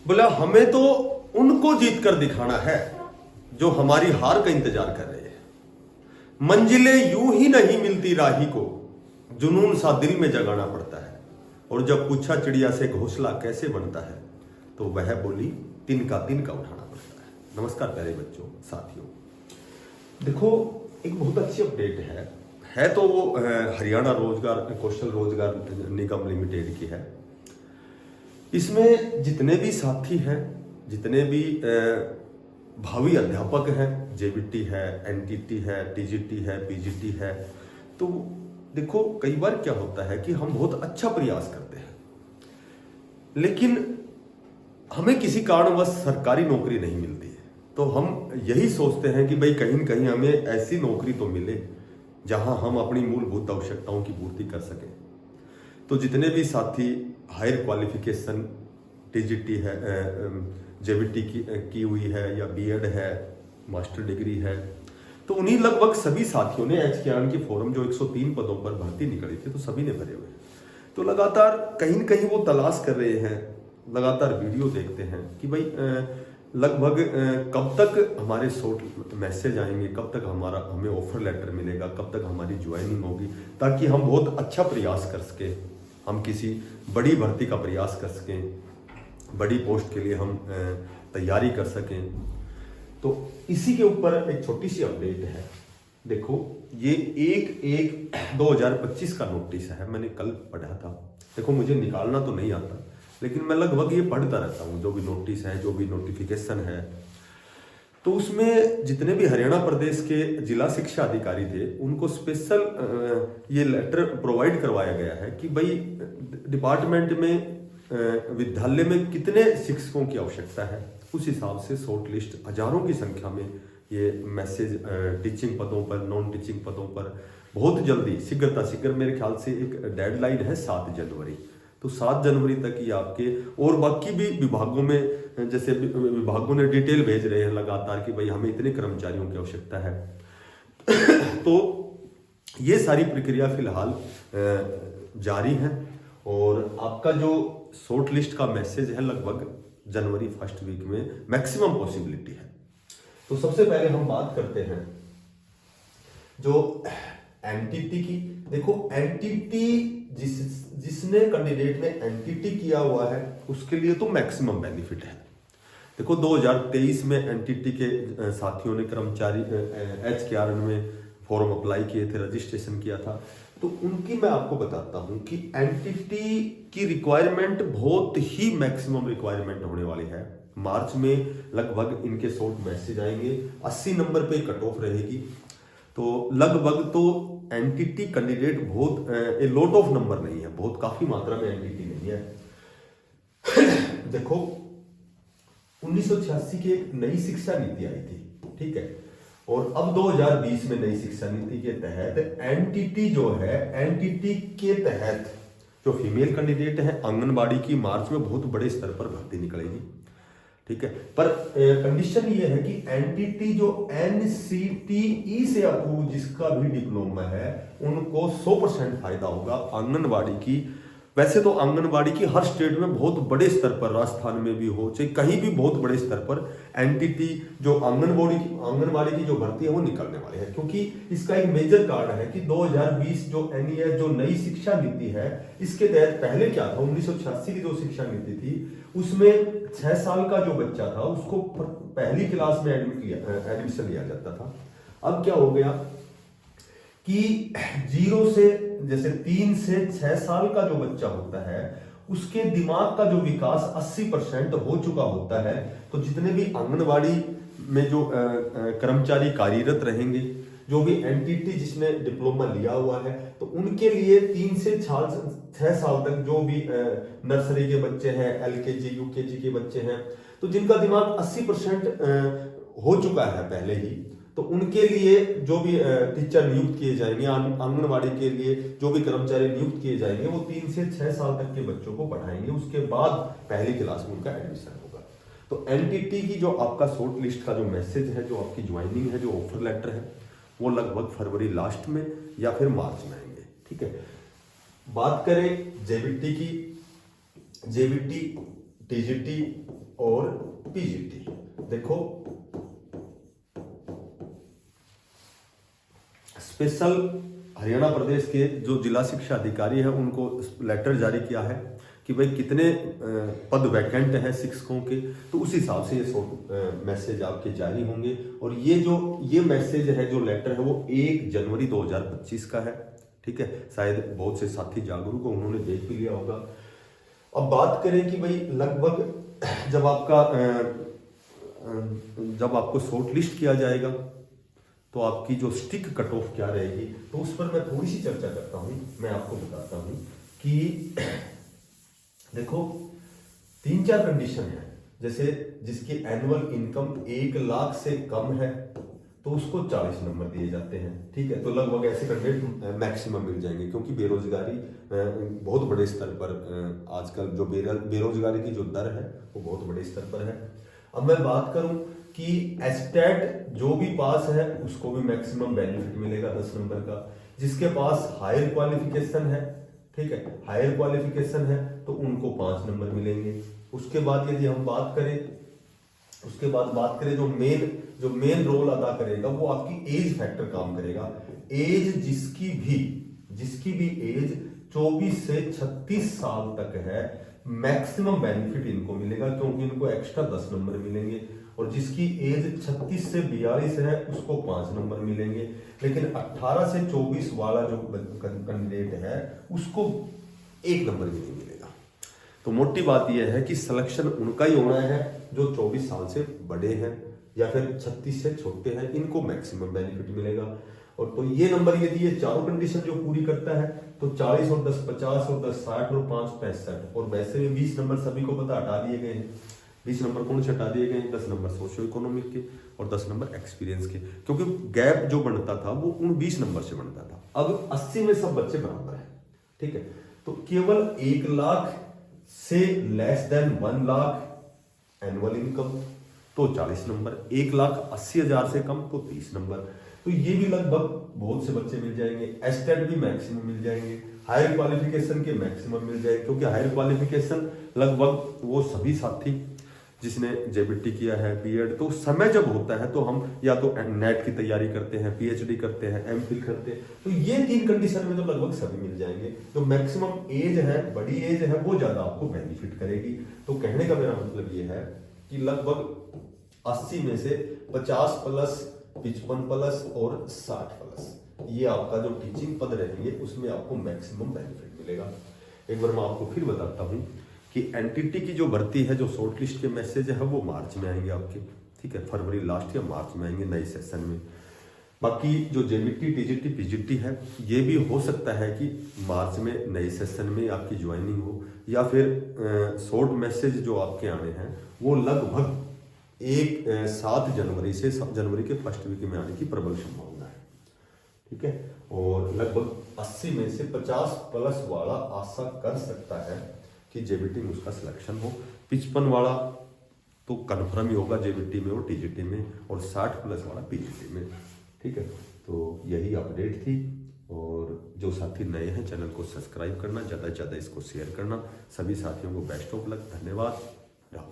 बोला हमें तो उनको जीत कर दिखाना है जो हमारी हार का इंतजार कर रहे हैं। मंजिलें यूं ही नहीं मिलती राही को, जुनून सा दिल में जगाना पड़ता है। और जब पूछा चिड़िया से घोंसला कैसे बनता है, तो वह बोली तिनका तिनका उठाना पड़ता है। नमस्कार प्यारे बच्चों, साथियों, देखो एक बहुत अच्छी अपडेट है तो वो हरियाणा रोजगार कौशल रोजगार निगम लिमिटेड की है। इसमें जितने भी साथी हैं, जितने भी भावी अध्यापक हैं, जेबीटी है, एनटीटी है, टीजीटी है, पीजीटी है, तो देखो कई बार क्या होता है कि हम बहुत अच्छा प्रयास करते हैं, लेकिन हमें किसी कारणवश सरकारी नौकरी नहीं मिलती है। तो हम यही सोचते हैं कि भाई कहीं न कहीं हमें ऐसी नौकरी तो मिले जहां हम अपनी मूलभूत आवश्यकताओं की पूर्ति कर सकें। तो जितने भी साथी हायर क्वालिफिकेशन टीजीटी है, जेबीटी की हुई है या बीएड है, मास्टर डिग्री है, तो उन्हीं लगभग सभी साथियों ने एचकेआरएन की फॉर्म जो 103 पदों पर भर्ती निकली थी, तो सभी ने भरे हुए हैं। तो लगातार कहीं न कहीं वो तलाश कर रहे हैं, लगातार वीडियो देखते हैं कि भाई लगभग कब तक हमारे शॉर्ट मैसेज आएंगे, कब तक हमें ऑफर लेटर मिलेगा, कब तक हमारी ज्वाइनिंग होगी, ताकि हम बहुत अच्छा प्रयास कर सकें, हम किसी बड़ी भर्ती का प्रयास कर सकें, बड़ी पोस्ट के लिए हम तैयारी कर सकें। तो इसी के ऊपर एक छोटी सी अपडेट है। देखो ये 1/1/2025 का नोटिस है, मैंने कल पढ़ा था। देखो मुझे निकालना तो नहीं आता, लेकिन मैं लगभग ये पढ़ता रहता हूँ, जो भी नोटिस है, जो भी नोटिफिकेशन है। तो उसमें जितने भी हरियाणा प्रदेश के जिला शिक्षा अधिकारी थे, उनको स्पेशल ये लेटर प्रोवाइड करवाया गया है कि भाई डिपार्टमेंट में विद्यालय में कितने शिक्षकों की आवश्यकता है, उस हिसाब से शॉर्ट लिस्ट हजारों की संख्या में ये मैसेज टीचिंग पदों पर, नॉन टीचिंग पदों पर बहुत जल्दी शीघ्र मेरे ख्याल से एक डेडलाइन है 7 जनवरी। तो 7 जनवरी तक ही आपके और बाकी भी विभागों में, जैसे विभागों ने डिटेल भेज रहे हैं लगातार कि भाई हमें इतने कर्मचारियों की आवश्यकता है। तो ये सारी प्रक्रिया फिलहाल जारी है और आपका जो शॉर्ट लिस्ट का मैसेज है लगभग जनवरी फर्स्ट वीक में मैक्सिमम पॉसिबिलिटी है। तो सबसे पहले हम बात करते हैं जो एनटीटी की। देखो एनटीटी जिसने कैंडिडेट ने एनटीटी किया हुआ है उसके लिए तो मैक्सिमम बेनिफिट है। देखो 2023 में एनटीटी के साथियों ने कर्मचारी एचकेआरएन में फॉर्म अप्लाई किए थे, रजिस्ट्रेशन किया था। तो उनकी मैं आपको बताता हूं कि एनटीटी की रिक्वायरमेंट बहुत ही मैक्सिमम रिक्वायरमेंट होने वाली है। मार्च में लगभग इनके शॉर्ट मैसेज आएंगे, 80 नंबर पे कट ऑफ रहेगी। तो लगभग तो एनटीटी कैंडिडेट बहुत ए लॉट ऑफ नंबर नहीं है, बहुत काफी मात्रा में एनटीटी नहीं है। देखो 1986 की एक नई शिक्षा नीति आई थी, ठीक है, और अब 2020 में नई शिक्षा नीति के तहत एनटीटी जो है, एनटीटी के तहत जो फीमेल कैंडिडेट है आंगनबाड़ी की मार्च में बहुत बड़े स्तर पर भर्ती निकलेगी, ठीक है। पर कंडीशन ये है कि एनटीटी जो एनसीटीई से अप्रूव जिसका भी डिप्लोमा है उनको 100% फायदा होगा आंगनबाड़ी की। वैसे तो आंगनबाड़ी की हर स्टेट में बहुत बड़े स्तर पर, राजस्थान में भी हो चाहे कहीं भी बहुत बड़े स्तर पर एनटीटी जो आंगनबाड़ी की जो भर्ती है वो निकलने वाली है। क्योंकि इसका एक मेजर कारण है कि 2020 जो एनईएस जो नई शिक्षा नीति है, इसके तहत पहले क्या था, 1986 की जो शिक्षा नीति थी उसमें 6 साल का जो बच्चा था उसको पहली क्लास में एडमिशन लिया जाता था। अब क्या हो गया कि 0 से, जैसे 3 से 6 साल का जो बच्चा होता है उसके दिमाग का जो विकास 80% हो चुका होता है। तो जितने भी आंगनबाड़ी में जो कर्मचारी कार्यरत रहेंगे, जो भी एनटीटी जिसने डिप्लोमा लिया हुआ है, तो उनके लिए 3 से 6 साल तक जो भी नर्सरी के बच्चे हैं, एलकेजी यूकेजी के बच्चे हैं, तो जिनका दिमाग 80% हो चुका है पहले ही, तो उनके लिए जो भी टीचर नियुक्त किए जाएंगे, आंगनबाड़ी के लिए जो भी कर्मचारी नियुक्त किए जाएंगे, वो 3 से 6 साल तक के बच्चों को पढ़ाएंगे। उसके बाद पहली क्लास में उनका एडमिशन होगा। तो एनटीटी की जो आपका शॉर्ट लिस्ट का जो मैसेज है, जो आपकी ज्वाइनिंग है, जो ऑफर लेटर है, वो लगभग फरवरी लास्ट में या फिर मार्च में आएंगे, ठीक है। बात करें जेबीटी की, जेबीटी टीजीटी और पीजीटी। देखो स्पेशल हरियाणा प्रदेश के जो जिला शिक्षा अधिकारी है उनको लेटर जारी किया है कि भाई कितने पद वैकेंट हैं शिक्षकों के, तो उस हिसाब से ये मैसेज आपके जारी होंगे। और ये मैसेज है, जो लेटर है, वो 1 जनवरी 2025 का है। ठीक है, शायद बहुत से साथी जागरूक हो, उन्होंने देख भी लिया होगा। अब बात करें कि भाई लगभग जब आपको शॉर्ट लिस्ट किया जाएगा तो आपकी जो स्टिक कट ऑफ क्या रहेगी, तो उस पर मैं थोड़ी सी चर्चा करता हूं। मैं आपको बताता हूं कि देखो 3-4 कंडीशन है। जैसे जिसकी एनुअल इनकम 1 लाख से कम है तो उसको 40 नंबर दिए जाते हैं। ठीक है, तो लगभग ऐसे कैंडिडेट मैक्सिमम मिल जाएंगे, क्योंकि बेरोजगारी बहुत बड़े स्तर पर आजकल जो बेरोजगारी की जो दर है वो बहुत बड़े स्तर पर है। अब मैं बात करूं कि एस्टेट जो भी पास है उसको भी मैक्सिमम बेनिफिट मिलेगा 10 नंबर का। जिसके पास हायर क्वालिफिकेशन है, ठीक है, हायर क्वालिफिकेशन है, तो उनको 5 नंबर मिलेंगे। उसके बाद यदि हम बात करें जो मेन रोल अदा करेगा वो आपकी एज फैक्टर काम करेगा। एज जिसकी भी एज 24 से 36 साल तक है, मैक्सिमम बेनिफिट इनको मिलेगा, क्योंकि इनको एक्स्ट्रा 10 नंबर मिलेंगे। और जिसकी एज 36 से 42 है उसको 5 नंबर मिलेंगे। लेकिन 18 से 24 वाला जो कैंडिडेट है उसको 1 नंबर भी नहीं मिलेगा। तो मोटी बात यह है कि सिलेक्शन उनका ही होना है जो 24 साल से बड़े हैं या फिर 36 से छोटे हैं, इनको मैक्सिमम बेनिफिट मिलेगा। और तो ये नंबर यदि ये चारों कंडीशन जो पूरी करता है तो 40 और 10 50 और 10 60 और 5 65। और वैसे भी 20 नंबर सभी को पता हटा दिए गए हैं। 20 नंबर कौन से हटा दिए गए हैं? 10 नंबर सोशियो इकोनॉमिक के और 10 नंबर एक्सपीरियंस के, क्योंकि गैप जो बनता था वो उन 20 नंबर से बनता था। अब 80 में सब बच्चे बराबर है। ठीक है, तो केवल 1 लाख से less than 1 lakh annual income तो 40 नंबर, 1,80,000 से कम तो 30 नंबर। तो ये भी लगभग बहुत से बच्चे मिल जाएंगे। एस्टेट भी मैक्सिमम मिल जाएंगे, हायर क्वालिफिकेशन के मैक्सिमम मिल जाएंगे, क्योंकि हायर क्वालिफिकेशन लगभग वो सभी साथी जिसने जेबीटी किया है, बीएड, तो समय जब होता है तो हम या तो नेट की तैयारी करते हैं, पीएचडी करते हैं, एमफिल करते हैं, तो ये 3 कंडीशन में तो लगभग सभी मिल जाएंगे। तो मैक्सिमम एज है, बड़ी एज है, वो ज्यादा आपको बेनिफिट करेगी। तो कहने का मेरा मतलब ये है कि लगभग 80 में से 50 प्लस, 55 प्लस और 60 प्लस, ये आपका जो टीचिंग पद रहेंगे उसमें आपको मैक्सिमम बेनिफिट मिलेगा। एक बार मैं आपको फिर बताता हूं कि एनटीटी की जो भर्ती है, जो शॉर्ट लिस्ट के मैसेज है, वो मार्च में आएंगे आपके। ठीक है, फरवरी लास्ट या मार्च में आएंगे नए सेशन में। बाकी जो जेबीटी, टीजीटी, पीजीटी है, ये भी हो सकता है कि मार्च में नए सेशन में आपकी ज्वाइनिंग हो, या फिर शॉर्ट मैसेज जो आपके आने हैं वो लगभग 7 जनवरी से जनवरी के फर्स्ट वीक में आने की प्रबल संभावना है। ठीक है, और लगभग 80 में से 50 प्लस वाला आशा कर सकता है कि जेबीटी में उसका सिलेक्शन हो। 55 वाला तो कन्फर्म ही होगा जेबीटी में और टीजीटी में, और 60 प्लस वाला पीजीटी में। ठीक है, तो यही अपडेट थी। और जो साथी नए हैं चैनल को सब्सक्राइब करना, ज़्यादा से ज़्यादा इसको शेयर करना। सभी साथियों को बेस्ट ऑफ लक, धन्यवाद, राम।